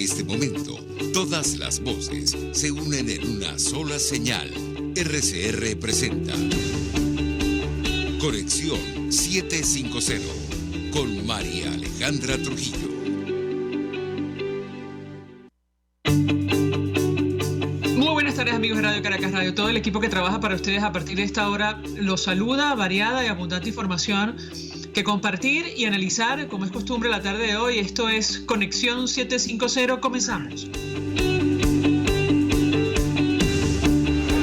este momento, todas las voces se unen en una sola señal. RCR presenta Conexión 750 con María Alejandra Trujillo. Muy buenas tardes, amigos de Radio Caracas Radio. Todo el equipo que trabaja para ustedes a partir de esta hora los saluda. Variada y abundante información que compartir y analizar, como es costumbre la tarde de hoy. Esto es Conexión 750. Comenzamos.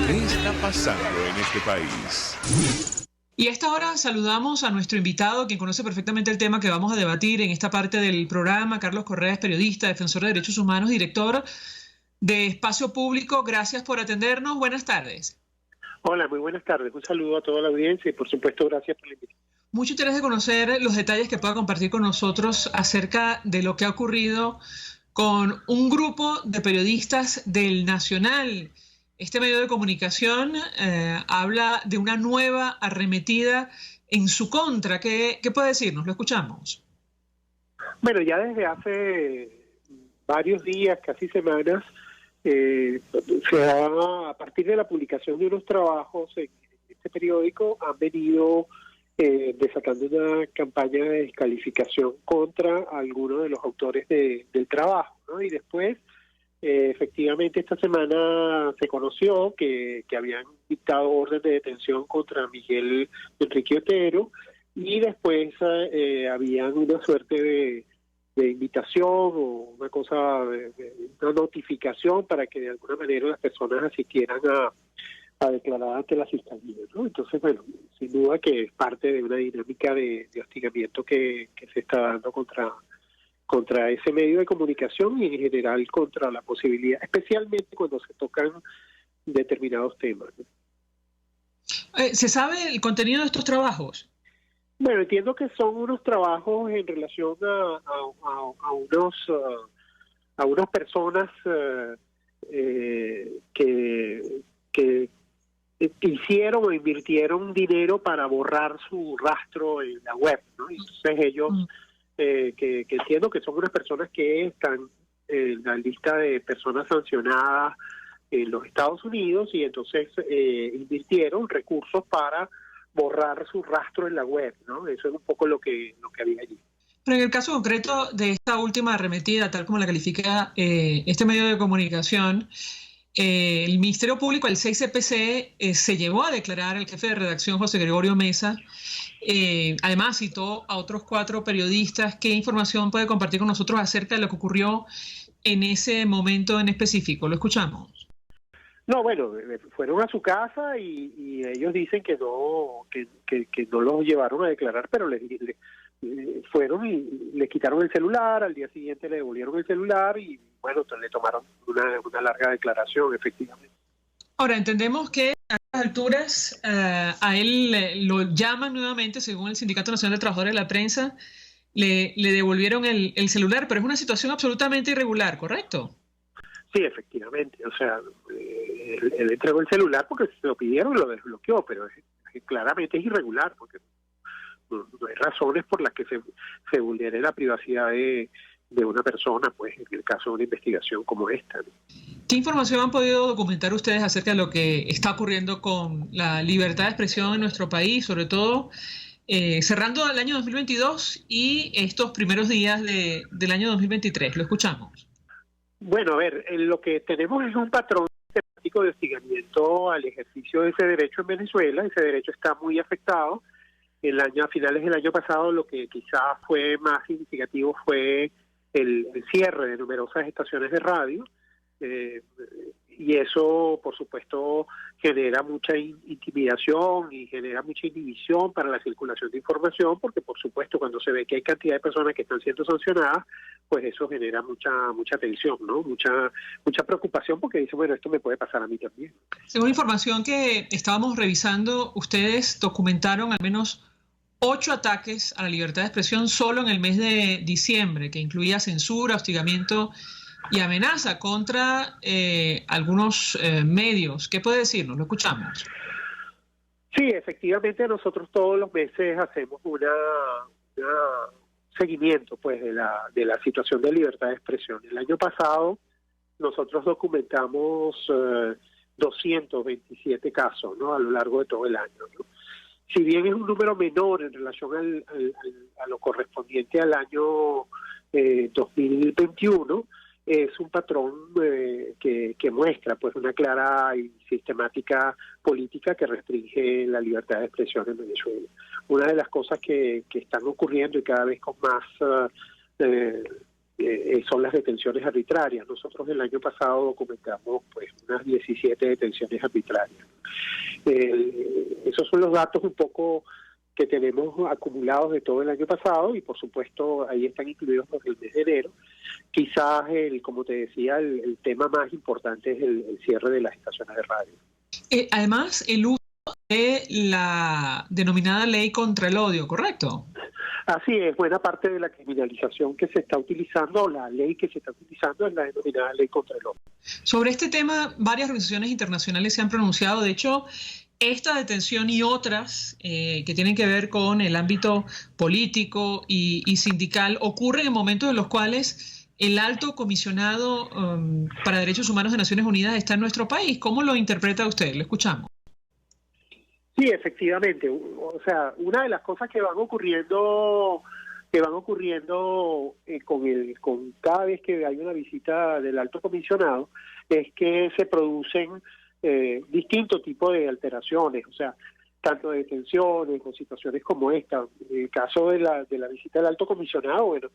¿Qué está pasando en este país? Y a esta hora saludamos a nuestro invitado, quien conoce perfectamente el tema que vamos a debatir en esta parte del programa. Carlos Correa es periodista, defensor de derechos humanos, director de Espacio Público. Gracias por atendernos. Buenas tardes. Hola, muy buenas tardes. Un saludo a toda la audiencia y por supuesto gracias por la invitación. Mucho interés de conocer los detalles que pueda compartir con nosotros acerca de lo que ha ocurrido con un grupo de periodistas del Nacional. Este medio de comunicación habla de una nueva arremetida en su contra. ¿Qué puede decirnos? Lo escuchamos. Bueno, ya desde hace varios días, casi semanas, a partir de la publicación de unos trabajos en este periódico, han venido desatando una campaña de descalificación contra algunos de los autores del trabajo, ¿no? Y después, efectivamente, esta semana se conoció que habían dictado orden de detención contra Miguel Enrique Otero, y después habían una suerte de invitación o una cosa, una notificación para que de alguna manera las personas asistieran a declarar ante la fiscalía, ¿no? Entonces, bueno, sin duda que es parte de una dinámica de hostigamiento que se está dando contra ese medio de comunicación y en general contra la posibilidad, especialmente cuando se tocan determinados temas, ¿no? ¿Se sabe el contenido de estos trabajos? Bueno, entiendo que son unos trabajos en relación a unas personas que hicieron o invirtieron dinero para borrar su rastro en la web, ¿no? Entonces ellos, que entiendo que son unas personas que están en la lista de personas sancionadas en los Estados Unidos, y entonces invirtieron recursos para borrar su rastro en la web, ¿no? Eso es un poco lo que había allí. Pero en el caso concreto de esta última arremetida, tal como la califica este medio de comunicación, el Ministerio Público, el 6CPC, se llevó a declarar al jefe de redacción, José Gregorio Mesa. Además citó a otros 4 periodistas. ¿Qué información puede compartir con nosotros acerca de lo que ocurrió en ese momento en específico? Lo escuchamos. No, bueno, fueron a su casa y ellos dicen que no los llevaron a declarar, pero fueron y le quitaron el celular. Al día siguiente le devolvieron el celular y, bueno, le tomaron una larga declaración, efectivamente. Ahora, entendemos que a estas alturas a él lo llaman nuevamente, según el Sindicato Nacional de Trabajadores de la Prensa, le devolvieron el celular, pero es una situación absolutamente irregular, ¿correcto? Sí, efectivamente. O sea, él entregó el celular porque se lo pidieron y lo desbloqueó, pero claramente es irregular porque no hay razones por las que se vulnere la privacidad de una persona, pues en el caso de una investigación como esta, ¿no? ¿Qué información han podido documentar ustedes acerca de lo que está ocurriendo con la libertad de expresión en nuestro país, sobre todo cerrando el año 2022 y estos primeros días del año 2023? Lo escuchamos. Bueno, a ver, lo que tenemos es un patrón sistemático de hostigamiento al ejercicio de ese derecho en Venezuela. Ese derecho está muy afectado. A finales del año pasado, lo que quizás fue más significativo fue el cierre de numerosas estaciones de radio, y eso, por supuesto, genera mucha intimidación y genera mucha inhibición para la circulación de información, porque, por supuesto, cuando se ve que hay cantidad de personas que están siendo sancionadas, pues eso genera mucha tensión, ¿no? Mucha preocupación, porque dice, bueno, esto me puede pasar a mí también. Según información que estábamos revisando, ustedes documentaron al menos 8 ataques a la libertad de expresión solo en el mes de diciembre, que incluía censura, hostigamiento y amenaza contra algunos medios. ¿Qué puede decirnos? Lo escuchamos. Sí, efectivamente nosotros todos los meses hacemos seguimiento pues de la situación de libertad de expresión. El año pasado nosotros documentamos 227 casos, ¿no?, a lo largo de todo el año, ¿no? Si bien es un número menor en relación a lo correspondiente al año 2021, es un patrón que muestra pues una clara y sistemática política que restringe la libertad de expresión en Venezuela. Una de las cosas que están ocurriendo y cada vez con más son las detenciones arbitrarias. Nosotros el año pasado documentamos pues unas 17 detenciones arbitrarias. Esos son los datos un poco que tenemos acumulados de todo el año pasado y por supuesto ahí están incluidos los del mes de enero. Quizás, como te decía, el tema más importante es el cierre de las estaciones de radio. Además, el uso de la denominada ley contra el odio, ¿correcto? Así es, buena parte de la criminalización que se está utilizando, la ley que se está utilizando es la denominada ley contra el odio. Sobre este tema, varias organizaciones internacionales se han pronunciado. De hecho, esta detención y otras que tienen que ver con el ámbito político y sindical ocurren en momentos en los cuales el alto comisionado para Derechos Humanos de Naciones Unidas está en nuestro país. ¿Cómo lo interpreta usted? Le escuchamos. Sí, efectivamente. O sea, una de las cosas que van ocurriendo con cada vez que hay una visita del alto comisionado es que se producen distintos tipos de alteraciones, o sea, tanto de detenciones o situaciones como esta. En el caso de la visita del alto comisionado, bueno,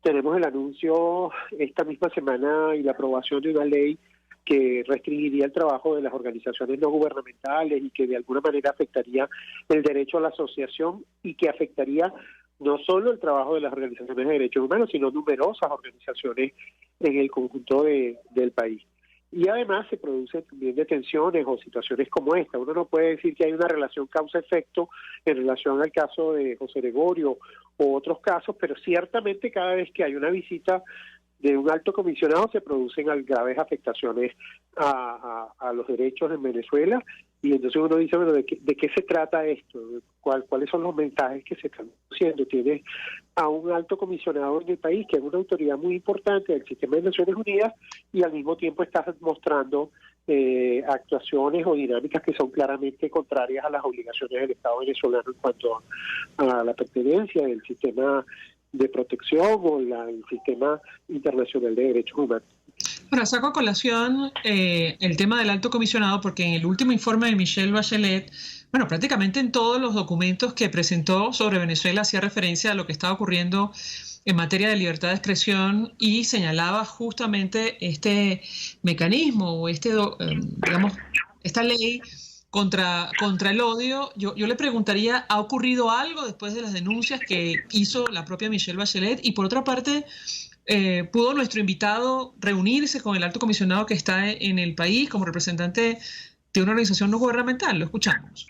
tenemos el anuncio esta misma semana y la aprobación de una ley que restringiría el trabajo de las organizaciones no gubernamentales y que de alguna manera afectaría el derecho a la asociación y que afectaría no solo el trabajo de las organizaciones de derechos humanos, sino numerosas organizaciones en el conjunto del país. Y además se producen también detenciones o situaciones como esta. Uno no puede decir que hay una relación causa-efecto en relación al caso de José Gregorio o otros casos, pero ciertamente cada vez que hay una visita de un alto comisionado se producen graves afectaciones a los derechos en Venezuela, y entonces uno dice, bueno, ¿de qué se trata esto? ¿Cuáles son los mensajes que se están haciendo? Tienes a un alto comisionado en el país que es una autoridad muy importante del sistema de Naciones Unidas y al mismo tiempo estás mostrando actuaciones o dinámicas que son claramente contrarias a las obligaciones del Estado venezolano en cuanto a la pertenencia del sistema de protección o el sistema internacional de derechos humanos. Bueno, saco a colación el tema del alto comisionado porque en el último informe de Michelle Bachelet, bueno, prácticamente en todos los documentos que presentó sobre Venezuela hacía referencia a lo que estaba ocurriendo en materia de libertad de expresión y señalaba justamente este mecanismo o esta ley contra el odio. Yo le preguntaría, ¿ha ocurrido algo después de las denuncias que hizo la propia Michelle Bachelet? Y por otra parte, ¿pudo nuestro invitado reunirse con el alto comisionado que está en el país como representante de una organización no gubernamental? Lo escuchamos.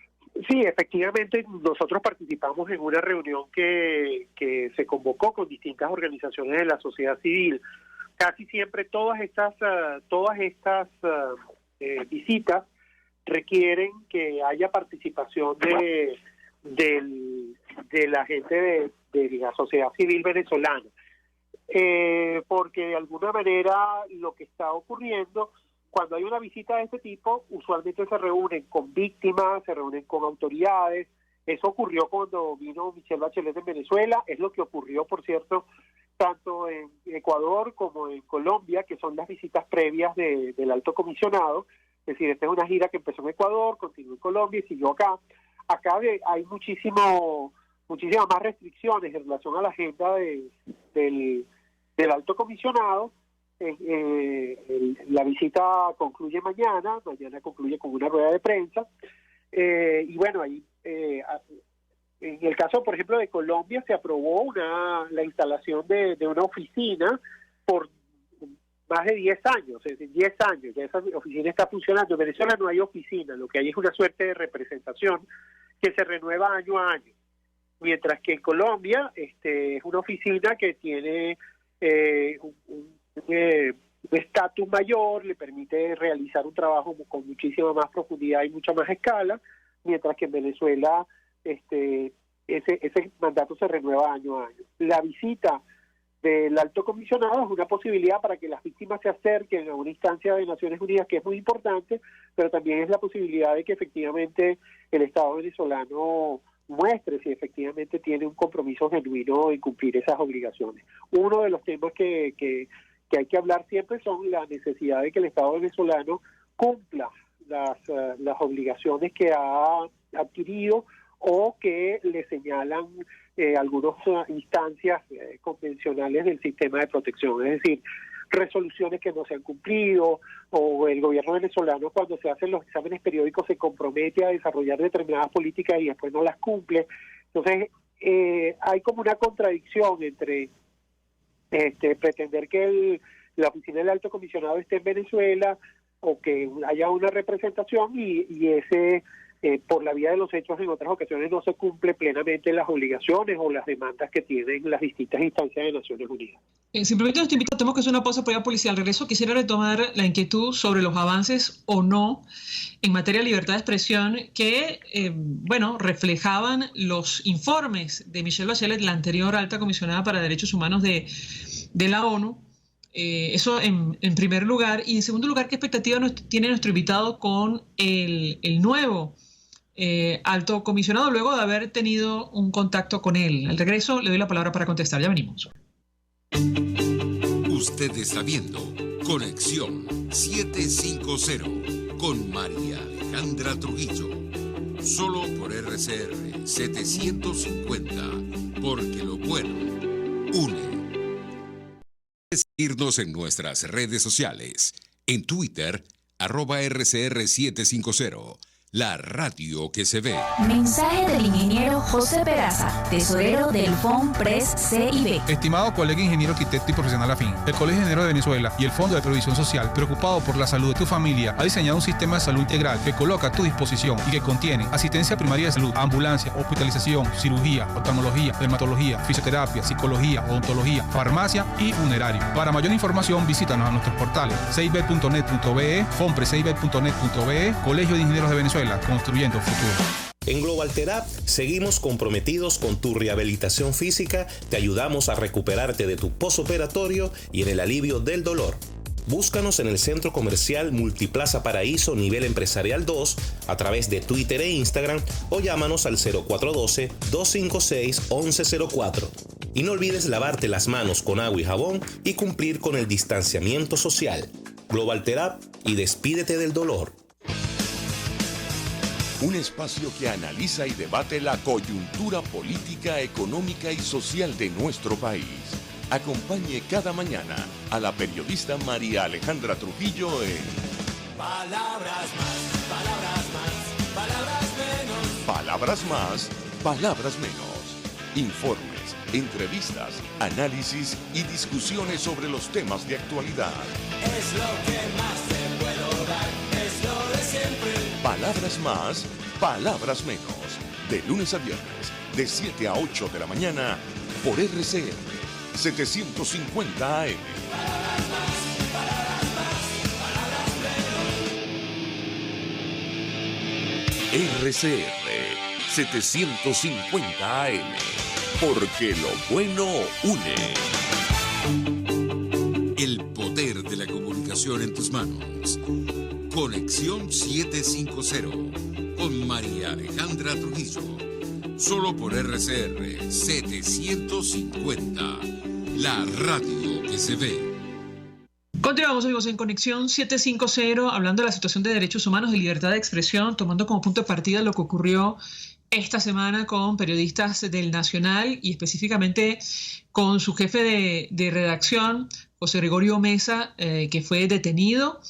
Sí, efectivamente, nosotros participamos en una reunión que se convocó con distintas organizaciones de la sociedad civil. Casi siempre todas estas visitas requieren que haya participación de la gente de la sociedad civil venezolana, porque de alguna manera lo que está ocurriendo cuando hay una visita de este tipo, usualmente se reúnen con víctimas, se reúnen con autoridades. Eso ocurrió cuando vino Michelle Bachelet en Venezuela, es lo que ocurrió, por cierto, tanto en Ecuador como en Colombia, que son las visitas previas del alto comisionado. Es decir, esta es una gira que empezó en Ecuador, continuó en Colombia y siguió acá. Acá hay muchísimas más restricciones en relación a la agenda del alto comisionado. La visita concluye mañana concluye con una rueda de prensa. Y bueno, ahí en el caso, por ejemplo, de Colombia, se aprobó la instalación de una oficina por más de 10 años, es decir, 10 años, ya esa oficina está funcionando. En Venezuela no hay oficina, lo que hay es una suerte de representación que se renueva año a año, mientras que en Colombia es una oficina que tiene un estatus mayor, le permite realizar un trabajo con muchísima más profundidad y mucha más escala, mientras que en Venezuela ese mandato se renueva año a año. La visita del alto comisionado es una posibilidad para que las víctimas se acerquen a una instancia de Naciones Unidas, que es muy importante, pero también es la posibilidad de que efectivamente el Estado venezolano muestre si efectivamente tiene un compromiso genuino en cumplir esas obligaciones. Uno de los temas que hay que hablar siempre son la necesidad de que el Estado venezolano cumpla las obligaciones que ha adquirido o que le señalan algunas instancias convencionales del sistema de protección, es decir, resoluciones que no se han cumplido, o el gobierno venezolano cuando se hacen los exámenes periódicos se compromete a desarrollar determinadas políticas y después no las cumple. Entonces hay como una contradicción entre pretender que la oficina del alto comisionado esté en Venezuela o que haya una representación y ese por la vía de los hechos en otras ocasiones no se cumple plenamente las obligaciones o las demandas que tienen las distintas instancias de Naciones Unidas. Simplemente nos invito, tenemos que hacer una pausa por policial. Al regreso quisiera retomar la inquietud sobre los avances o no en materia de libertad de expresión que, reflejaban los informes de Michelle Bachelet, la anterior alta comisionada para derechos humanos de la ONU. Eso en primer lugar. Y en segundo lugar, ¿qué expectativa tiene nuestro invitado con el nuevo alto comisionado luego de haber tenido un contacto con él? Al regreso le doy la palabra para contestar. Ya venimos. Usted está viendo Conexión 750 con María Alejandra Trujillo. Solo por RCR 750, porque lo bueno une. Seguirnos en nuestras redes sociales. En Twitter, @RCR750. La radio que se ve. Mensaje del ingeniero José Peraza, tesorero del FONPRES CIB. Estimado colega ingeniero arquitecto y profesional afín, el Colegio de Ingenieros de Venezuela y el Fondo de Previsión Social, preocupado por la salud de tu familia, ha diseñado un sistema de salud integral que coloca a tu disposición y que contiene asistencia primaria de salud, ambulancia, hospitalización, cirugía, oftalmología, dermatología, fisioterapia, psicología, odontología, farmacia y funerario. Para mayor información, visítanos a nuestros portales cib.net.be, fonprescib.net.be, Colegio de Ingenieros de Venezuela, construyendo futuro. En Global Therapy seguimos comprometidos con tu rehabilitación física, te ayudamos a recuperarte de tu posoperatorio y en el alivio del dolor. Búscanos en el Centro Comercial Multiplaza Paraíso Nivel Empresarial 2 a través de Twitter e Instagram o llámanos al 0412-256-1104. Y no olvides lavarte las manos con agua y jabón y cumplir con el distanciamiento social. Global Therapy y despídete del dolor. Un espacio que analiza y debate la coyuntura política, económica y social de nuestro país. Acompañe cada mañana a la periodista María Alejandra Trujillo en Palabras más, palabras más, palabras menos. Palabras más, palabras menos. Informes, entrevistas, análisis y discusiones sobre los temas de actualidad. Es lo que más te puedo dar, es lo de siempre. Palabras más, palabras menos. De lunes a viernes, de 7 a 8 de la mañana, por RCR 750 AM. Palabras más, palabras más, palabras menos. RCR 750 AM. Porque lo bueno une. El poder de la comunicación en tus manos. Conexión 750 con María Alejandra Trujillo. Solo por RCR 750. La radio que se ve. Continuamos, amigos, en Conexión 750, hablando de la situación de derechos humanos y libertad de expresión, tomando como punto de partida lo que ocurrió esta semana con periodistas del Nacional y específicamente con su jefe de redacción, José Gregorio Mesa, que fue detenido,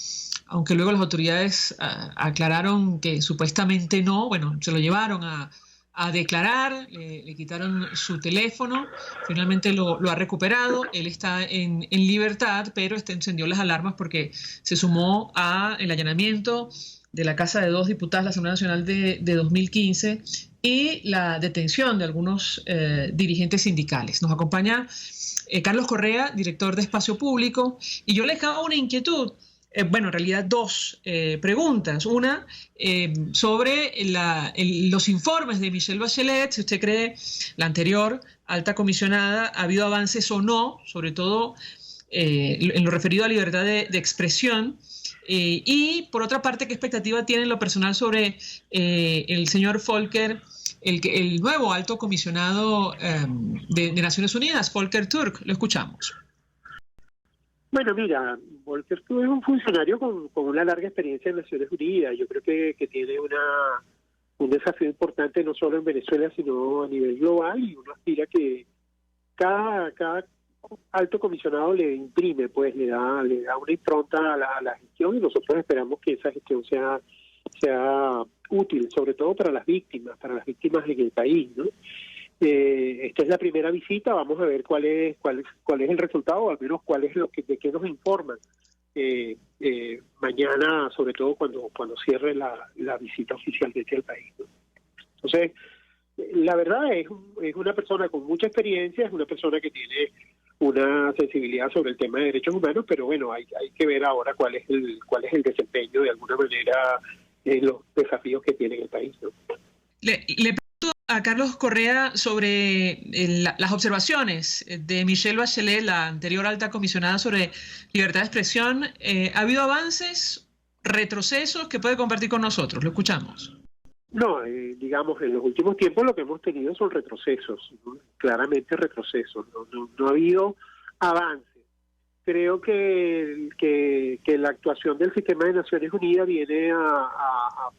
aunque luego las autoridades aclararon que supuestamente no. Bueno, se lo llevaron a declarar, le quitaron su teléfono, finalmente lo ha recuperado, él está en libertad, pero encendió las alarmas porque se sumó al allanamiento de la casa de 2 diputadas de la Asamblea Nacional de 2015 y la detención de algunos dirigentes sindicales. Nos acompaña Carlos Correa, director de Espacio Público, y yo les hago una inquietud. bueno, en realidad dos preguntas. Una, sobre los informes de Michelle Bachelet, si usted cree, la anterior alta comisionada, ha habido avances o no, sobre todo en lo referido a libertad de expresión. Y por otra parte, ¿qué expectativa tiene en lo personal sobre el señor Volker, el nuevo alto comisionado de Naciones Unidas, Volker Turk? Lo escuchamos. Bueno, mira, Volker Turk es un funcionario con una larga experiencia en Naciones Unidas. Yo creo que tiene un desafío importante no solo en Venezuela, sino a nivel global, y uno aspira que cada alto comisionado le imprime, pues le da una impronta a la gestión, y nosotros esperamos que esa gestión sea útil, sobre todo para las víctimas en el país, ¿no? Esta es la primera visita, vamos a ver cuál es el resultado, o al menos de qué nos informan mañana, sobre todo cuando cierre la visita oficial desde el país, ¿no? Entonces, la verdad es una persona con mucha experiencia, es una persona que tiene una sensibilidad sobre el tema de derechos humanos, pero bueno, hay que ver ahora cuál es el desempeño, de alguna manera, los desafíos que tiene el país, ¿no? Le pregunto a Carlos Correa sobre las observaciones de Michelle Bachelet, la anterior alta comisionada sobre libertad de expresión. ¿Ha habido avances, retrocesos que puede compartir con nosotros? Lo escuchamos. No, digamos, en los últimos tiempos lo que hemos tenido son retrocesos, ¿no? Claramente retrocesos, no ha habido avances. Creo que la actuación del sistema de Naciones Unidas viene a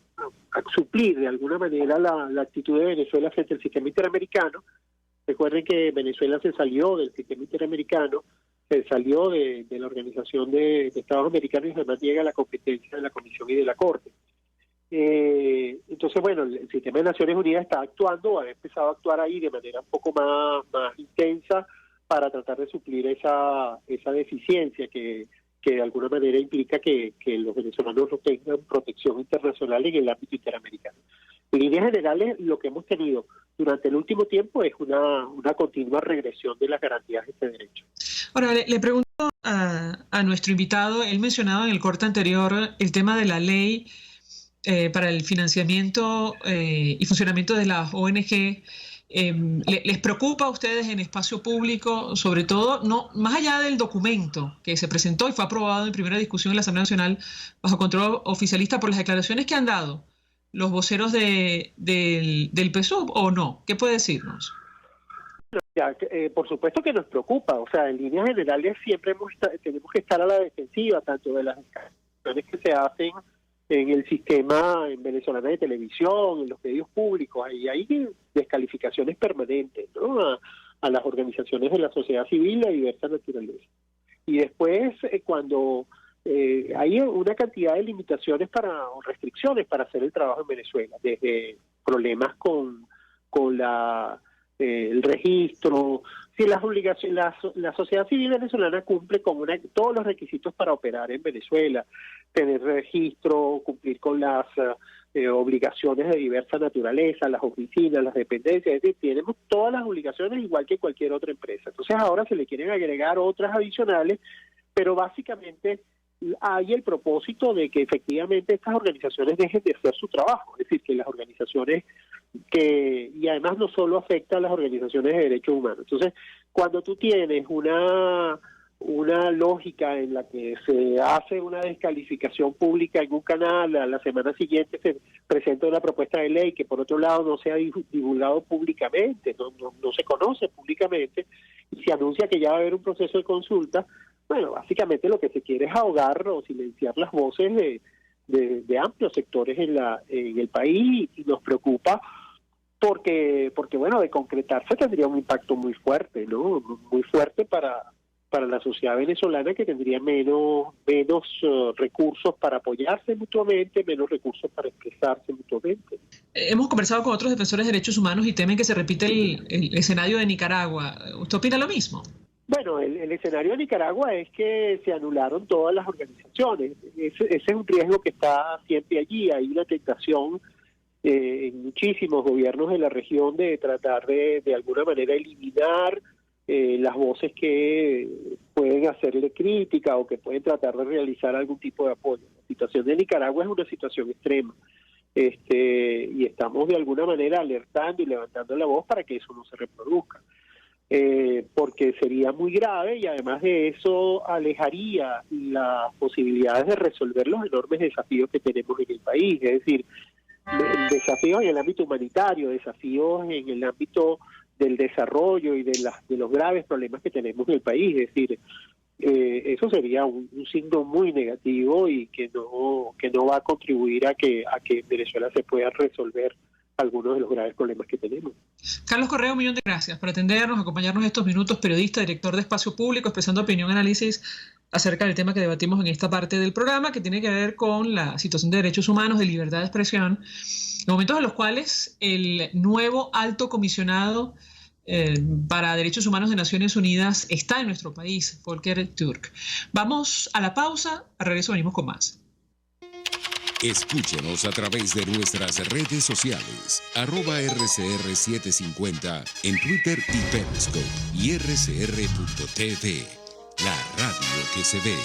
suplir de alguna manera la actitud de Venezuela frente al sistema interamericano. Recuerden que Venezuela se salió del sistema interamericano, se salió de la Organización de Estados Americanos, y además niega la competencia de la Comisión y de la Corte. Entonces, bueno, el sistema de Naciones Unidas está actuando, ha empezado a actuar ahí de manera un poco más intensa para tratar de suplir esa deficiencia que de alguna manera implica que los venezolanos no tengan protección internacional en el ámbito interamericano. En líneas generales, lo que hemos tenido durante el último tiempo es una continua regresión de las garantías de este derecho. Ahora, le pregunto a nuestro invitado, él mencionaba en el corte anterior el tema de la ley para el financiamiento y funcionamiento de las ONG. ¿Les preocupa a ustedes en espacio público, sobre todo, no más allá del documento que se presentó y fue aprobado en primera discusión en la Asamblea Nacional bajo control oficialista, por las declaraciones que han dado los voceros del PSUV, o no? ¿Qué puede decirnos? Por supuesto que nos preocupa, o sea, en líneas generales siempre tenemos que estar a la defensiva, tanto de las declaraciones que se hacen en el sistema venezolano de televisión, en los medios públicos. Ahí hay descalificaciones permanentes, ¿no?, a las organizaciones de la sociedad civil de diversa naturaleza. Y después, cuando hay una cantidad de limitaciones o restricciones para hacer el trabajo en Venezuela, desde problemas con el registro. Si las obligaciones, la sociedad civil venezolana cumple con todos los requisitos para operar en Venezuela, tener registro, cumplir con las obligaciones de diversa naturaleza, las oficinas, las dependencias, es decir, tenemos todas las obligaciones igual que cualquier otra empresa. Entonces ahora se le quieren agregar otras adicionales, pero básicamente hay el propósito de que efectivamente estas organizaciones dejen de hacer su trabajo, es decir, que las organizaciones y además no solo afecta a las organizaciones de derechos humanos. Entonces, cuando tú tienes una lógica en la que se hace una descalificación pública en un canal, a la semana siguiente se presenta una propuesta de ley que por otro lado no se ha divulgado públicamente, no se conoce públicamente, y se anuncia que ya va a haber un proceso de consulta, bueno, básicamente lo que se quiere es ahogar o silenciar las voces de amplios sectores en el país, y nos preocupa porque bueno, de concretarse tendría un impacto muy fuerte, ¿no? Muy fuerte para la sociedad venezolana, que tendría menos recursos para apoyarse mutuamente, menos recursos para expresarse mutuamente. Hemos conversado con otros defensores de derechos humanos y temen que se repite el escenario de Nicaragua. ¿Usted opina lo mismo? Bueno, el escenario de Nicaragua es que se anularon todas las organizaciones. Ese es un riesgo que está siempre allí. Hay una tentación en muchísimos gobiernos de la región de tratar de alguna manera eliminar las voces que pueden hacerle crítica o que pueden tratar de realizar algún tipo de apoyo. La situación de Nicaragua es una situación extrema, y estamos de alguna manera alertando y levantando la voz para que eso no se reproduzca, porque sería muy grave y además de eso alejaría las posibilidades de resolver los enormes desafíos que tenemos en el país, es decir, desafíos en el ámbito humanitario, desafíos en el ámbito del desarrollo y de los graves problemas que tenemos en el país. Es decir, eso sería un signo muy negativo y que no va a contribuir a que en Venezuela se puedan resolver algunos de los graves problemas que tenemos. Carlos Correa, un millón de gracias por atendernos, acompañarnos estos minutos, periodista, director de Espacio Público, expresando opinión, análisis acerca del tema que debatimos en esta parte del programa, que tiene que ver con la situación de derechos humanos, de libertad de expresión, en momentos en los cuales el nuevo alto comisionado para Derechos Humanos de Naciones Unidas está en nuestro país, Volker Türk. Vamos a la pausa, a regreso venimos con más. Escúchenos a través de nuestras redes sociales, @RCR750 en Twitter y Periscope, y rcr.tv, la radio que se ve.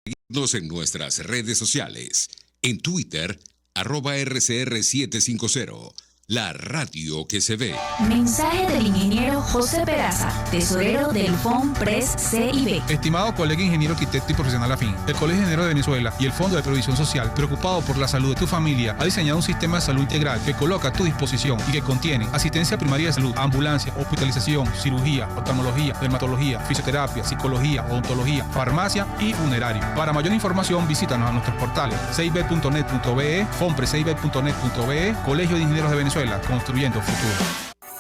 Síguenos en nuestras redes sociales, en Twitter, @RCR750, la radio que se ve. Mensaje del ingeniero José Peraza, tesorero del FOMPRES CIB. Estimado colega ingeniero, arquitecto y profesional afín, el Colegio de Ingenieros de Venezuela y el Fondo de Previsión Social, preocupado por la salud de tu familia, ha diseñado un sistema de salud integral que coloca a tu disposición y que contiene asistencia primaria de salud, ambulancia, hospitalización, cirugía, oftalmología, dermatología, fisioterapia, psicología, odontología, farmacia y funerario. Para mayor información, visítanos a nuestros portales cib.net.be, fomprescib.net.be, Colegio de Ingenieros de Venezuela, construyendo futuro.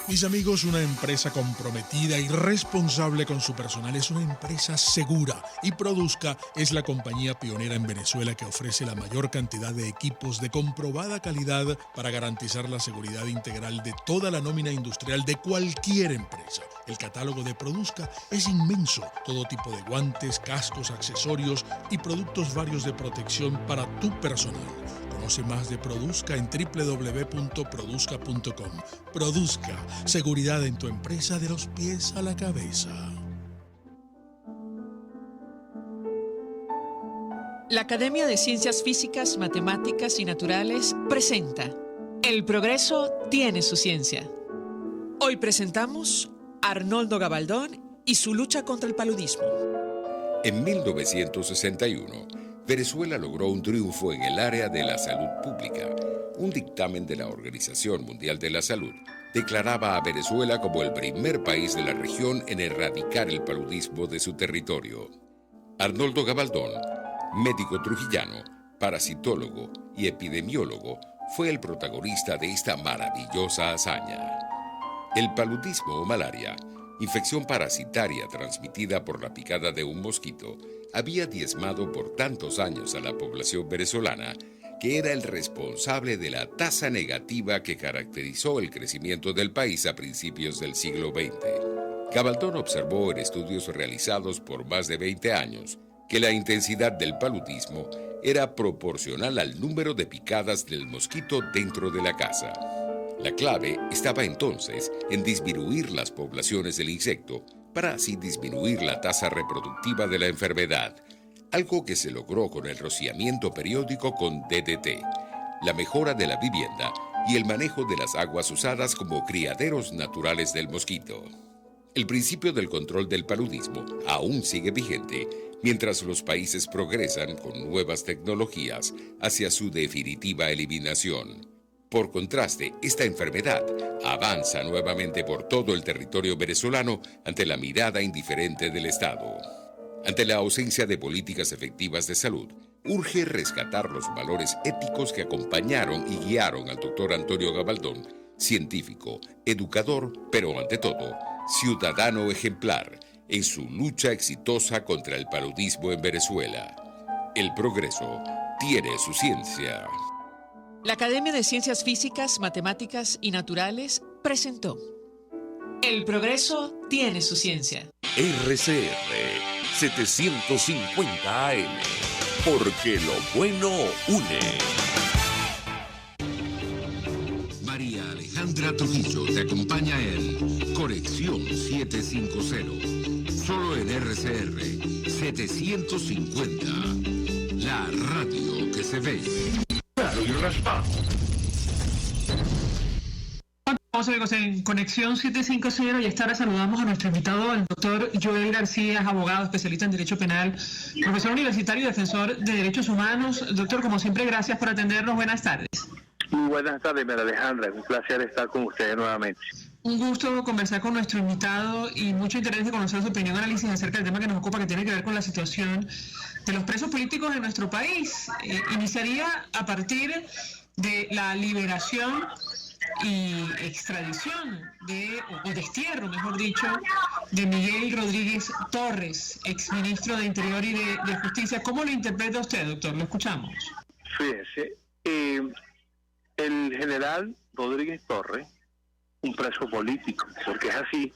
Mis amigos, una empresa comprometida y responsable con su personal es una empresa segura, y Produzca es la compañía pionera en Venezuela que ofrece la mayor cantidad de equipos de comprobada calidad para garantizar la seguridad integral de toda la nómina industrial de cualquier empresa. El catálogo de Produzca es inmenso, todo tipo de guantes, cascos, accesorios y productos varios de protección para tu personal. Conoce más de Produzca en www.produzca.com. Produzca, seguridad en tu empresa de los pies a la cabeza. La Academia de Ciencias Físicas, Matemáticas y Naturales presenta El progreso tiene su ciencia. Hoy presentamos a Arnoldo Gabaldón y su lucha contra el paludismo. En 1961, Venezuela logró un triunfo en el área de la salud pública. Un dictamen de la Organización Mundial de la Salud declaraba a Venezuela como el primer país de la región en erradicar el paludismo de su territorio. Arnoldo Gabaldón, médico trujillano, parasitólogo y epidemiólogo, fue el protagonista de esta maravillosa hazaña. El paludismo o malaria, infección parasitaria transmitida por la picada de un mosquito, había diezmado por tantos años a la población venezolana que era el responsable de la tasa negativa que caracterizó el crecimiento del país a principios del siglo XX. Gabaldón observó en estudios realizados por más de 20 años que la intensidad del paludismo era proporcional al número de picadas del mosquito dentro de la casa. La clave estaba entonces en disminuir las poblaciones del insecto para así disminuir la tasa reproductiva de la enfermedad, algo que se logró con el rociamiento periódico con DDT, la mejora de la vivienda y el manejo de las aguas usadas como criaderos naturales del mosquito. El principio del control del paludismo aún sigue vigente mientras los países progresan con nuevas tecnologías hacia su definitiva eliminación. Por contraste, esta enfermedad avanza nuevamente por todo el territorio venezolano ante la mirada indiferente del Estado. Ante la ausencia de políticas efectivas de salud, urge rescatar los valores éticos que acompañaron y guiaron al doctor Antonio Gabaldón, científico, educador, pero ante todo, ciudadano ejemplar, en su lucha exitosa contra el paludismo en Venezuela. El progreso tiene su ciencia. La Academia de Ciencias Físicas, Matemáticas y Naturales presentó El progreso tiene su ciencia. RCR 750 AM, porque lo bueno une. María Alejandra Trujillo te acompaña en Conexión 750. Solo en RCR 750. La radio que se ve. Claro y raspado. Vamos amigos en Conexión 750 y esta hora saludamos a nuestro invitado, el doctor Joel García, abogado, especialista en Derecho Penal, profesor universitario y defensor de Derechos Humanos. Doctor, como siempre, gracias por atendernos. Buenas tardes. Muy buenas tardes, María Alejandra. Un placer estar con ustedes nuevamente. Un gusto conversar con nuestro invitado y mucho interés de conocer su opinión y análisis acerca del tema que nos ocupa, que tiene que ver con la situación de los presos políticos en nuestro país. Iniciaría a partir de la liberación y extradición o destierro, mejor dicho, de Miguel Rodríguez Torres, exministro de Interior y de Justicia. ¿Cómo lo interpreta usted, doctor? Lo escuchamos. Fíjese, el general Rodríguez Torres, un preso político, porque es así,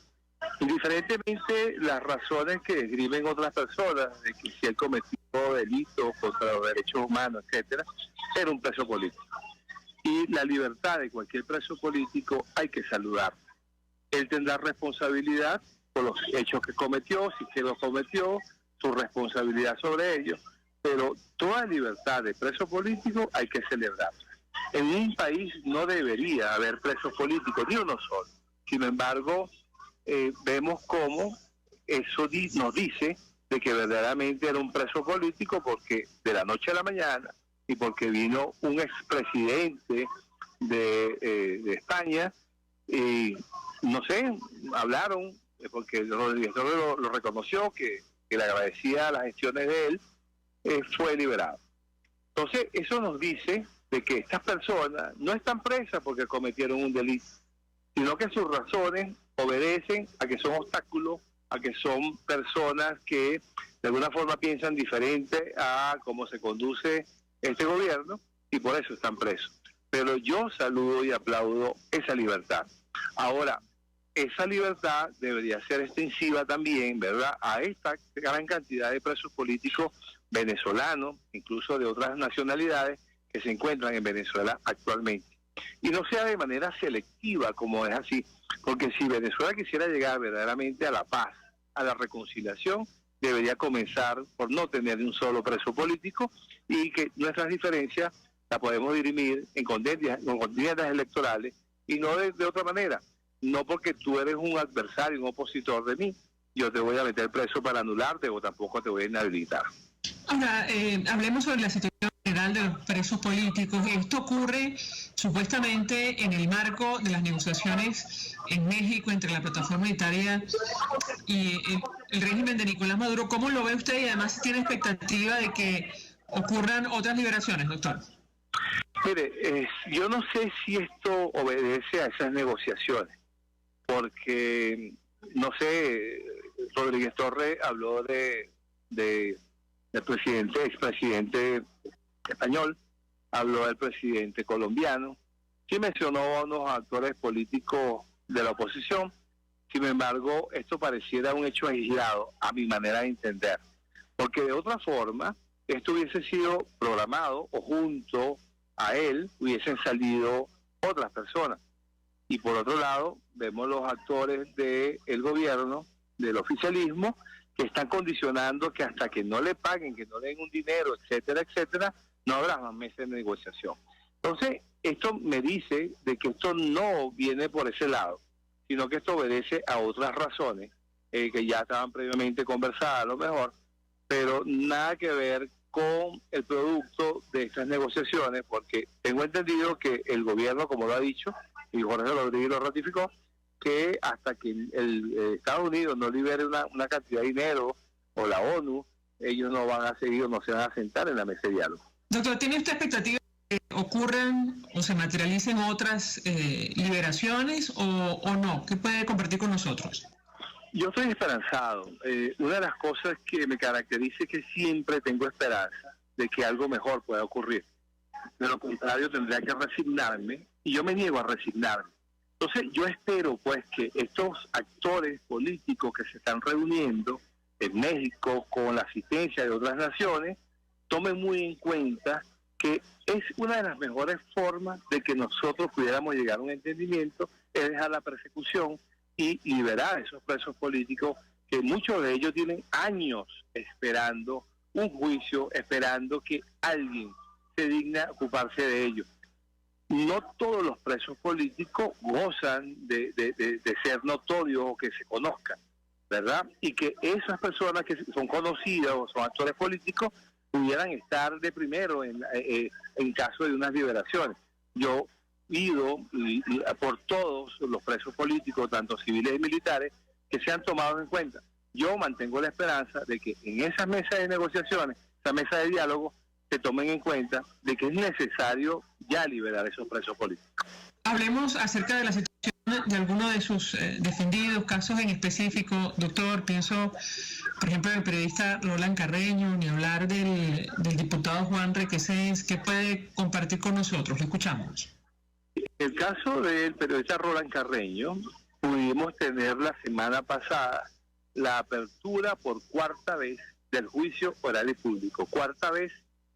indiferentemente las razones que escriben otras personas, de que si él cometió delitos contra los derechos humanos, etcétera, era un preso político. Y la libertad de cualquier preso político hay que saludar. Él tendrá responsabilidad por los hechos que cometió, si que los cometió, su responsabilidad sobre ellos, pero toda libertad de preso político hay que celebrarla. En un país no debería haber presos políticos, ni uno solo. Sin embargo, vemos cómo eso nos dice de que verdaderamente era un preso político, porque de la noche a la mañana, y porque vino un expresidente de España, y no sé, hablaron, porque Rodríguez Torres lo reconoció, que le agradecía las gestiones de él, fue liberado. Entonces, eso nos dice de que estas personas no están presas porque cometieron un delito, sino que sus razones obedecen a que son obstáculos, a que son personas que de alguna forma piensan diferente a cómo se conduce este gobierno, y por eso están presos. Pero yo saludo y aplaudo esa libertad. Ahora, esa libertad debería ser extensiva también, ¿verdad?, a esta gran cantidad de presos políticos venezolanos, incluso de otras nacionalidades, que se encuentran en Venezuela actualmente. Y no sea de manera selectiva, como es así, porque si Venezuela quisiera llegar verdaderamente a la paz, a la reconciliación, debería comenzar por no tener un solo preso político, y que nuestras diferencias las podemos dirimir en contiendas electorales, y no de otra manera. No porque tú eres un adversario, un opositor de mí, yo te voy a meter preso para anularte, o tampoco te voy a inhabilitar. Ahora, hablemos sobre la situación general de los presos políticos. Esto ocurre supuestamente en el marco de las negociaciones en México entre la plataforma unitaria y el régimen de Nicolás Maduro. ¿Cómo lo ve usted? Y además, ¿tiene expectativa de que ocurran otras liberaciones, doctor? Mire, yo no sé si esto obedece a esas negociaciones, porque, no sé, Rodríguez Torres habló del expresidente español, habló del presidente colombiano, sí mencionó a unos actores políticos de la oposición. Sin embargo, esto pareciera un hecho aislado, a mi manera de entender, porque de otra forma, esto hubiese sido programado, o junto a él hubiesen salido otras personas. Y por otro lado, vemos los actores del gobierno, del oficialismo, que están condicionando que hasta que no le paguen, que no le den un dinero, etcétera, etcétera, no habrá más meses de negociación. Entonces, esto me dice de que esto no viene por ese lado, sino que esto obedece a otras razones que ya estaban previamente conversadas a lo mejor, pero nada que ver con el producto de estas negociaciones, porque tengo entendido que el gobierno, como lo ha dicho, y Jorge Rodríguez lo ratificó, que hasta que el Estados Unidos no libere una cantidad de dinero, o la ONU, ellos no van a seguir, no se van a sentar en la mesa de diálogo. Doctor, ¿tiene usted expectativa de que ocurran o se materialicen otras liberaciones o no? ¿Qué puede compartir con nosotros? Yo estoy esperanzado. Una de las cosas que me caracteriza es que siempre tengo esperanza de que algo mejor pueda ocurrir. De lo contrario, tendría que resignarme, y yo me niego a resignarme. Entonces, yo espero pues que estos actores políticos que se están reuniendo en México con la asistencia de otras naciones tomen muy en cuenta que es una de las mejores formas de que nosotros pudiéramos llegar a un entendimiento, es dejar la persecución y liberar a esos presos políticos que muchos de ellos tienen años esperando un juicio, esperando que alguien se digna ocuparse de ellos. No todos los presos políticos gozan de ser notorios o que se conozcan, ¿verdad? Y que esas personas que son conocidas o son actores políticos pudieran estar de primero en caso de unas liberaciones. Yo pido por todos los presos políticos, tanto civiles y militares, que sean tomados en cuenta. Yo mantengo la esperanza de que en esas mesas de negociaciones, esa mesa de diálogo, se tomen en cuenta de que es necesario ya liberar esos presos políticos. Hablemos acerca de la situación de algunos de sus defendidos, casos en específico, doctor. Pienso, por ejemplo, en el periodista Roland Carreño, ni hablar del diputado Juan Requesens. ¿Qué puede compartir con nosotros? Lo escuchamos. El caso del periodista Roland Carreño, pudimos tener la semana pasada la apertura por cuarta vez del juicio oral y público. Cuarta vez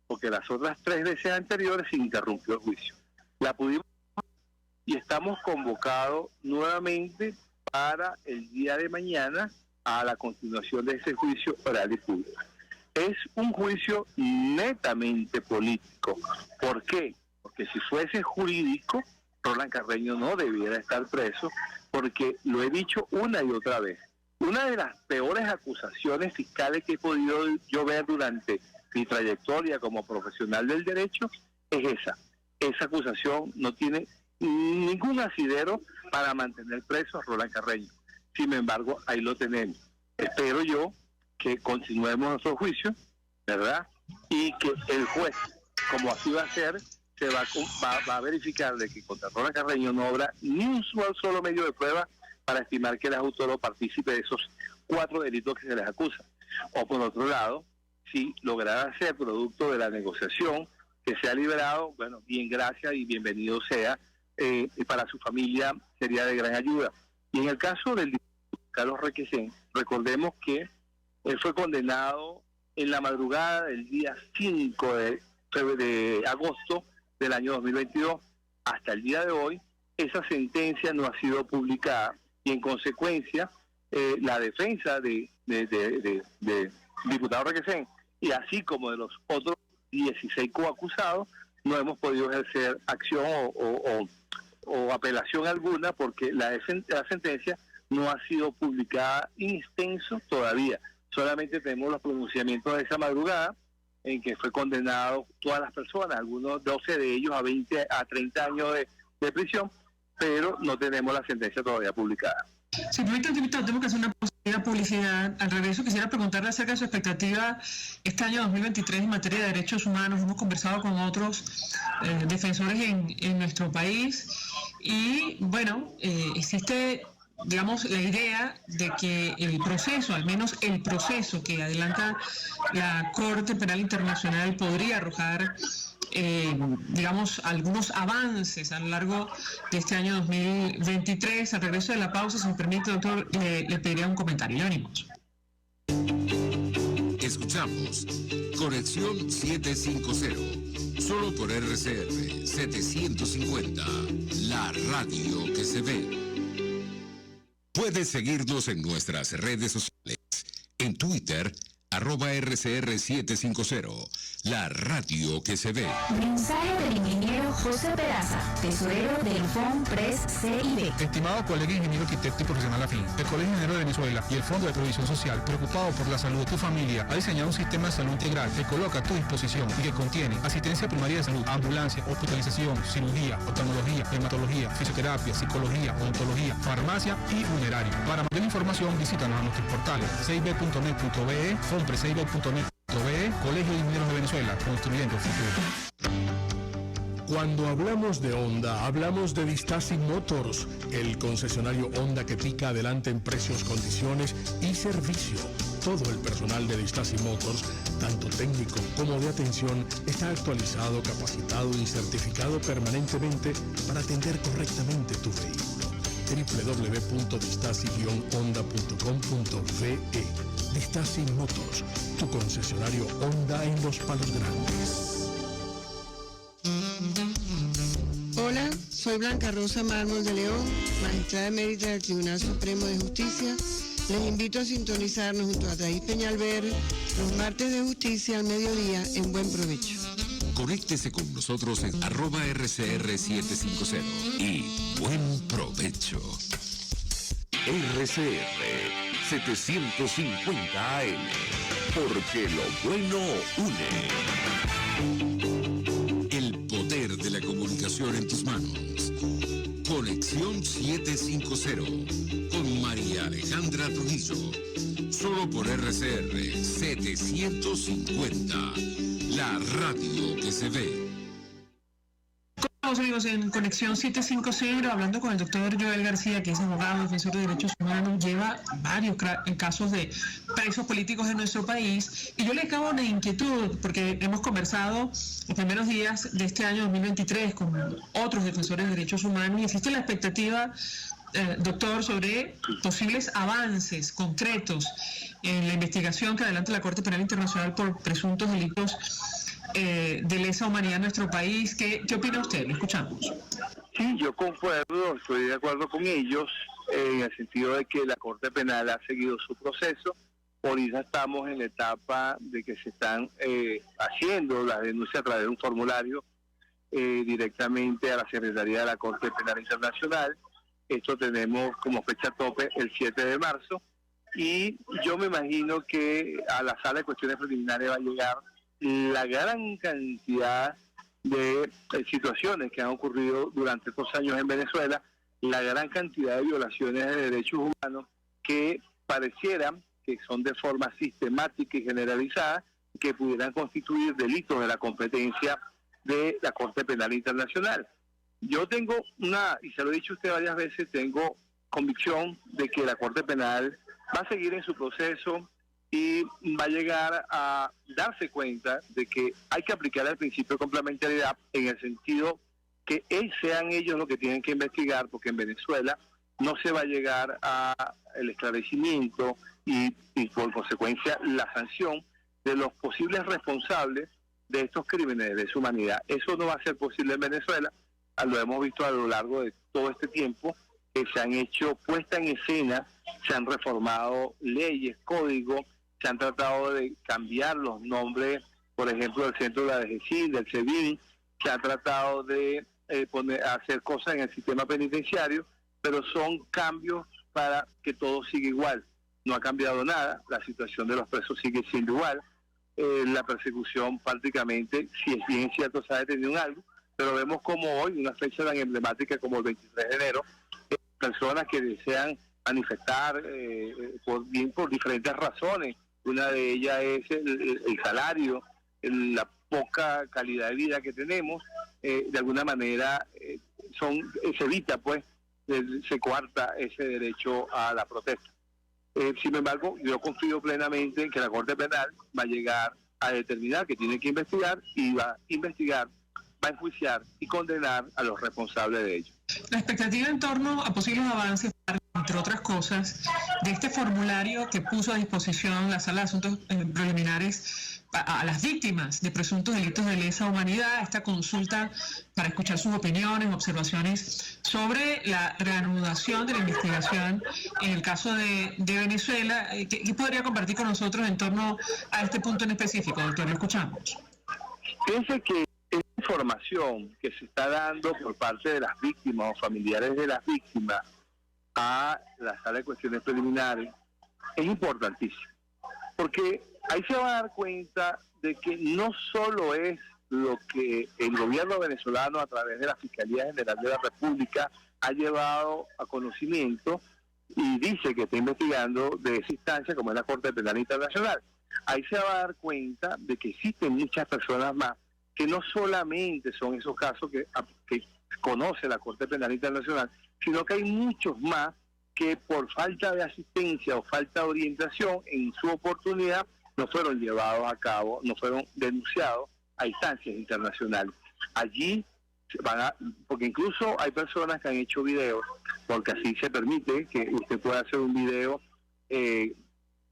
porque las otras 3 veces anteriores se interrumpió el juicio. La pudimos y estamos convocados nuevamente para el día de mañana a la continuación de ese juicio oral y público. Es un juicio netamente político. ¿Por qué? Porque si fuese jurídico, Roland Carreño no debiera estar preso, porque lo he dicho una y otra vez. Una de las peores acusaciones fiscales que he podido yo ver durante mi trayectoria como profesional del derecho es esa. Esa acusación no tiene ningún asidero para mantener preso a Roland Carreño. Sin embargo, ahí lo tenemos. Espero yo que continuemos nuestro juicio, ¿verdad? Y que el juez, como así va a ser, se va a verificar de que contra Roland Carreño no habrá ni un solo medio de prueba para estimar que él es autor o partícipe de esos 4 delitos que se les acusa. O por otro lado, si lograra ser producto de la negociación, que sea liberado, bueno, bien, gracias y bienvenido sea, y para su familia sería de gran ayuda. Y en el caso del diputado Carlos Requesens, recordemos que él fue condenado en la madrugada del día 5 de agosto del año 2022. Hasta el día de hoy, esa sentencia no ha sido publicada y en consecuencia la defensa de diputado Requesens y así como de los otros 16 coacusados no hemos podido ejercer acción o apelación alguna porque la sentencia no ha sido publicada in extenso todavía. Solamente tenemos los pronunciamientos de esa madrugada en que fue condenado todas las personas, algunos 12 de ellos a 20 a 30 años de prisión, pero no tenemos la sentencia todavía publicada. Si permiten, diputado, tengo que hacer una publicidad. Al regreso quisiera preguntarle acerca de su expectativa este año 2023 en materia de derechos humanos. Hemos conversado con otros defensores en nuestro país y, bueno, existe, digamos, la idea de que el proceso, al menos el proceso que adelanta la Corte Penal Internacional podría arrojar digamos, algunos avances a lo largo de este año 2023. Al regreso de la pausa, si me permite, doctor, le pediría un comentario. Le venimos. Escuchamos Conexión 750, solo por RCR 750, la radio que se ve. Puedes seguirnos en nuestras redes sociales, en Twitter, @RCR750, la radio que se ve. Mensaje del ingeniero José Peraza, tesorero del FONPRES CIB. Estimado colega ingeniero arquitecto y profesional afín, el Colegio Ingeniero de Venezuela y el Fondo de Previsión Social, preocupado por la salud de tu familia, ha diseñado un sistema de salud integral que coloca a tu disposición y que contiene asistencia primaria de salud, ambulancia, hospitalización, cirugía, oftalmología, dermatología, fisioterapia, psicología, odontología, farmacia y funerario. Para mayor información, visítanos a nuestros portales cib.net.be, FONPRESCIB.net.be, Colegio de Ingenieros de Venezuela, construyendo el futuro. Cuando hablamos de Honda, hablamos de Vistasi Motors, el concesionario Honda que pica adelante en precios, condiciones y servicio. Todo el personal de Vistasi Motors, tanto técnico como de atención, está actualizado, capacitado y certificado permanentemente para atender correctamente tu vehículo. www.vistasi-honda.com.ve. Vistasi Motors, tu concesionario Honda en Los Palos Grandes. Hola, soy Blanca Rosa Mármol de León, magistrada emérita del Tribunal Supremo de Justicia, Les invito a sintonizarnos junto a David Peñalver los martes de justicia al mediodía en Buen Provecho. Conéctese con nosotros en @RCR750 y buen provecho. RCR 750 AM, porque lo bueno une. El poder de la comunicación en tus manos. Conexión 750 con María Alejandra Trujillo. Solo por RCR 750. La radio que se ve. Estamos, amigos, en Conexión 750, hablando con el doctor Joel García, que es abogado, defensor de derechos humanos, lleva varios casos de presos políticos en nuestro país. Y yo le acabo una inquietud, porque hemos conversado los primeros días de este año 2023 con otros defensores de derechos humanos, y existe la expectativa, doctor, sobre posibles avances concretos en la investigación que adelanta la Corte Penal Internacional por presuntos delitos de lesa humanidad en nuestro país. ¿Qué opina usted? Lo escuchamos. Sí, yo concuerdo, estoy de acuerdo con ellos en el sentido de que la Corte Penal ha seguido su proceso. Ahorita estamos en la etapa de que se están haciendo las denuncias a través de un formulario directamente a la Secretaría de la Corte Penal Internacional. Esto tenemos como fecha tope el 7 de marzo y yo me imagino que a la Sala de Cuestiones Preliminares va a llegar la gran cantidad de situaciones que han ocurrido durante estos años en Venezuela, la gran cantidad de violaciones de derechos humanos que parecieran que son de forma sistemática y generalizada, que pudieran constituir delitos de la competencia de la Corte Penal Internacional. Yo tengo y se lo he dicho a usted varias veces, tengo convicción de que la Corte Penal va a seguir en su proceso y va a llegar a darse cuenta de que hay que aplicar el principio de complementariedad en el sentido que sean ellos los que tienen que investigar, porque en Venezuela no se va a llegar al esclarecimiento y por consecuencia la sanción de los posibles responsables de estos crímenes de lesa humanidad. Eso no va a ser posible en Venezuela. Lo hemos visto a lo largo de todo este tiempo, que se han hecho puesta en escena, se han reformado leyes, códigos, se han tratado de cambiar los nombres, por ejemplo, del Centro de la DGCIN, del SEBIN, se ha tratado de hacer cosas en el sistema penitenciario, pero son cambios para que todo siga igual. No ha cambiado nada, la situación de los presos sigue siendo igual, la persecución prácticamente, si es bien cierto, se ha detenido en algo, pero vemos como hoy, una fecha tan emblemática como el 23 de enero, personas que desean manifestar por diferentes razones. Una de ellas es el salario, la poca calidad de vida que tenemos, de alguna manera se evita, pues, se coarta ese derecho a la protesta. Sin embargo, yo confío plenamente en que la Corte Penal va a llegar a determinar que tiene que investigar y va a investigar, va a enjuiciar y condenar a los responsables de ello. La expectativa en torno a posibles avances, entre otras cosas, de este formulario que puso a disposición la Sala de Asuntos Preliminares a las víctimas de presuntos delitos de lesa humanidad, esta consulta para escuchar sus opiniones, observaciones sobre la reanudación de la investigación en el caso de Venezuela. ¿Qué podría compartir con nosotros en torno a este punto en específico, doctor? Lo escuchamos. Piense que esta información que se está dando por parte de las víctimas o familiares de las víctimas a la Sala de Cuestiones Preliminares es importantísimo, porque ahí se va a dar cuenta de que no solo es lo que el gobierno venezolano a través de la Fiscalía General de la República ha llevado a conocimiento y dice que está investigando de esa instancia como es la Corte Penal Internacional. Ahí se va a dar cuenta de que existen muchas personas más que no solamente son esos casos que conoce la Corte Penal Internacional, sino que hay muchos más que por falta de asistencia o falta de orientación en su oportunidad no fueron llevados a cabo, no fueron denunciados a instancias internacionales. Allí porque incluso hay personas que han hecho videos, porque así se permite que usted pueda hacer un video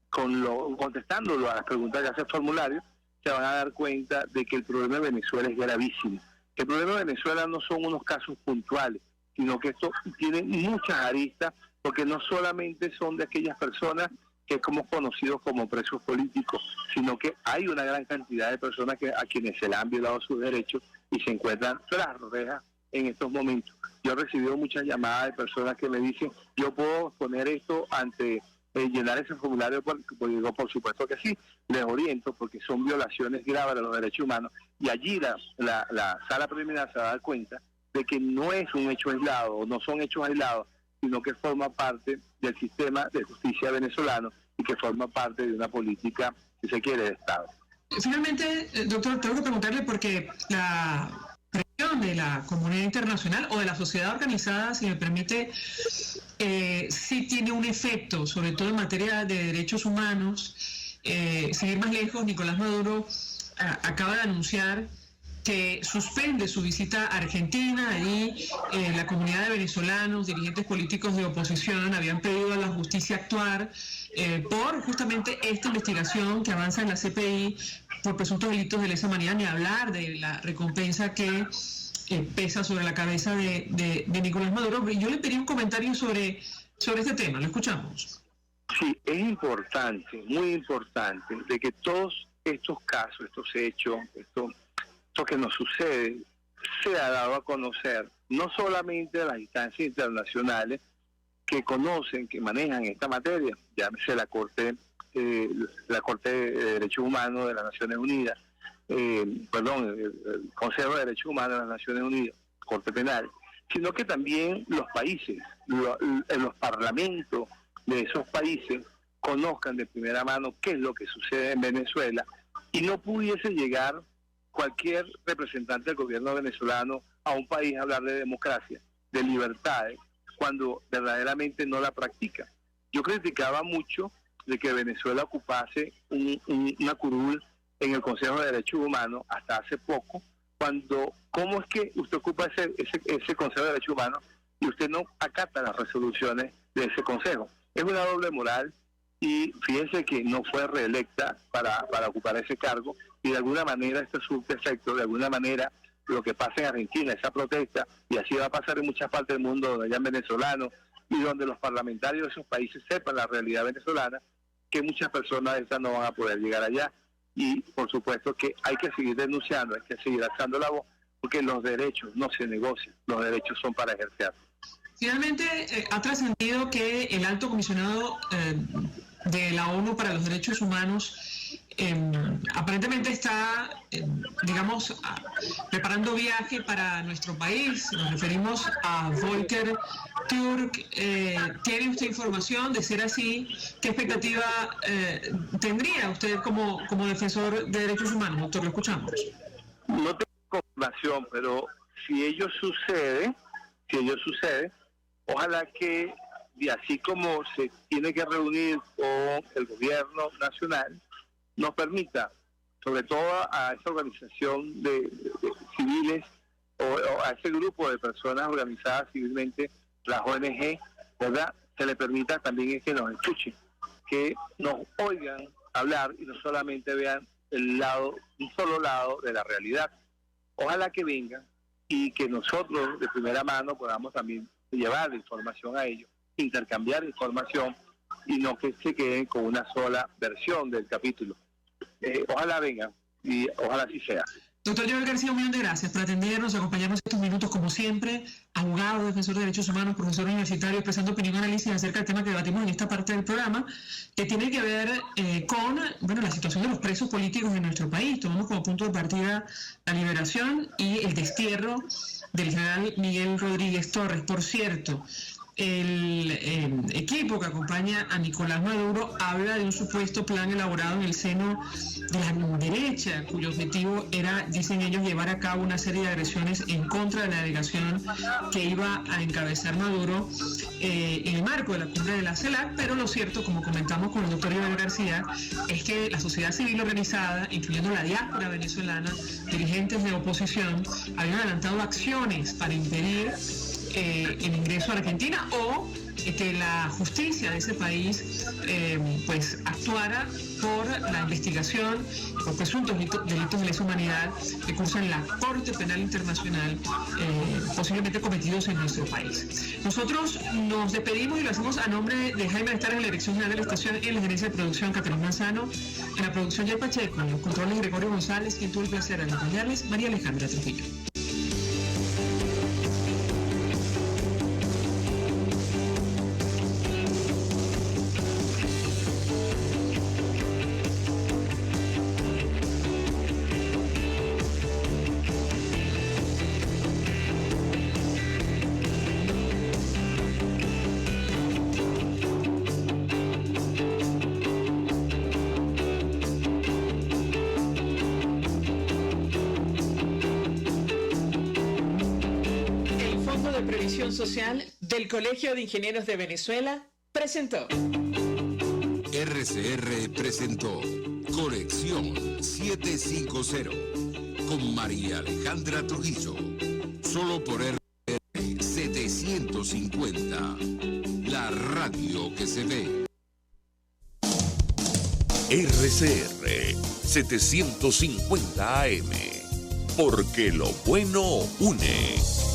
contestándolo a las preguntas que hace el formulario, se van a dar cuenta de que el problema de Venezuela es gravísimo. El problema de Venezuela no son unos casos puntuales, sino que esto tiene muchas aristas porque no solamente son de aquellas personas que somos conocidos como presos políticos, sino que hay una gran cantidad de personas a quienes se le han violado sus derechos y se encuentran tras rejas en estos momentos. Yo he recibido muchas llamadas de personas que me dicen, yo puedo poner esto ante llenar ese formulario, digo, por supuesto que sí, les oriento, porque son violaciones graves de los derechos humanos, y allí la sala preliminar se va a dar cuenta de que no es un hecho aislado, o no son hechos aislados, sino que forma parte del sistema de justicia venezolano y que forma parte de una política, si se quiere, de Estado. Finalmente, doctor, tengo que preguntarle porque la presión de la comunidad internacional o de la sociedad organizada, si me permite, sí tiene un efecto, sobre todo en materia de derechos humanos. Sin ir más lejos, Nicolás Maduro acaba de anunciar que suspende su visita a Argentina. Allí la comunidad de venezolanos, dirigentes políticos de oposición, habían pedido a la justicia actuar por justamente esta investigación que avanza en la CPI por presuntos delitos de lesa humanidad, ni hablar de la recompensa que pesa sobre la cabeza de Nicolás Maduro. Yo le pedí un comentario sobre este tema, lo escuchamos. Sí, es importante, muy importante, de que todos estos casos, estos hechos, esto que nos sucede, se ha dado a conocer no solamente a las instancias internacionales que conocen, que manejan esta materia, llámese la Corte de Derechos Humanos de las Naciones Unidas, el Consejo de Derechos Humanos de las Naciones Unidas, Corte Penal, sino que también los países, los parlamentos de esos países conozcan de primera mano qué es lo que sucede en Venezuela, y no pudiese llegar cualquier representante del gobierno venezolano a un país a hablar de democracia, de libertades, cuando verdaderamente no la practica. Yo criticaba mucho de que Venezuela ocupase una curul en el Consejo de Derechos Humanos hasta hace poco, cuando, ¿cómo es que usted ocupa ese Consejo de Derechos Humanos y usted no acata las resoluciones de ese Consejo? Es una doble moral, y fíjense que no fue reelecta para ocupar ese cargo, y de alguna manera este surte efecto, de alguna manera lo que pasa en Argentina, esa protesta, y así va a pasar en muchas partes del mundo donde hayan venezolanos y donde los parlamentarios de esos países sepan la realidad venezolana, que muchas personas de esas no van a poder llegar allá. Y por supuesto que hay que seguir denunciando, hay que seguir alzando la voz, porque los derechos no se negocian, los derechos son para ejercer. Finalmente, ha trascendido que el alto comisionado de la ONU para los Derechos Humanos aparentemente está, preparando viaje para nuestro país. Nos referimos a Volker Turk. ¿Tiene usted información? De ser así, ¿qué expectativa tendría usted como defensor de derechos humanos? Doctor, lo escuchamos. No tengo confirmación, pero si ello sucede, ojalá que, y así como se tiene que reunir con el gobierno nacional, nos permita, sobre todo a esa organización de civiles o a ese grupo de personas organizadas civilmente, las ONG, ¿verdad?, se le permita también es que nos escuchen, que nos oigan hablar y no solamente vean un solo lado de la realidad. Ojalá que vengan y que nosotros de primera mano podamos también llevar la información a ellos, intercambiar información, y no que se queden con una sola versión del capítulo. Ojalá vengan y ojalá así sea. Doctor Joel García, un millón de gracias por atendernos, acompañarnos estos minutos como siempre. Abogado, defensor de derechos humanos, profesor universitario, expresando opinión y análisis acerca del tema que debatimos en esta parte del programa, que tiene que ver con la situación de los presos políticos en nuestro país. Tomamos como punto de partida la liberación y el destierro del general Miguel Rodríguez Torres. Por cierto, el equipo que acompaña a Nicolás Maduro habla de un supuesto plan elaborado en el seno de la derecha, cuyo objetivo era, dicen ellos, llevar a cabo una serie de agresiones en contra de la delegación que iba a encabezar Maduro en el marco de la cumbre de la CELAC. Pero lo cierto, como comentamos con el doctor Joel García, es que la sociedad civil organizada, incluyendo la diáspora venezolana, dirigentes de oposición, habían adelantado acciones para impedir el ingreso a Argentina o que la justicia de ese país pues actuara por la investigación por presuntos delitos de lesa humanidad que cursan la Corte Penal Internacional, posiblemente cometidos en nuestro país. Nosotros nos despedimos y lo hacemos a nombre de Jaime Estares en la Dirección General de la Estación, en la Gerencia de Producción Catalina Manzano, en la producción Yer Pacheco, en los controles Gregorio González, quien tuvo el placer de acompañarles, María Alejandra Trujillo. Social del Colegio de Ingenieros de Venezuela presentó. RCR presentó Conexión 750 con María Alejandra Trujillo. Solo por RCR 750, la radio que se ve. RCR 750 AM, porque lo bueno une.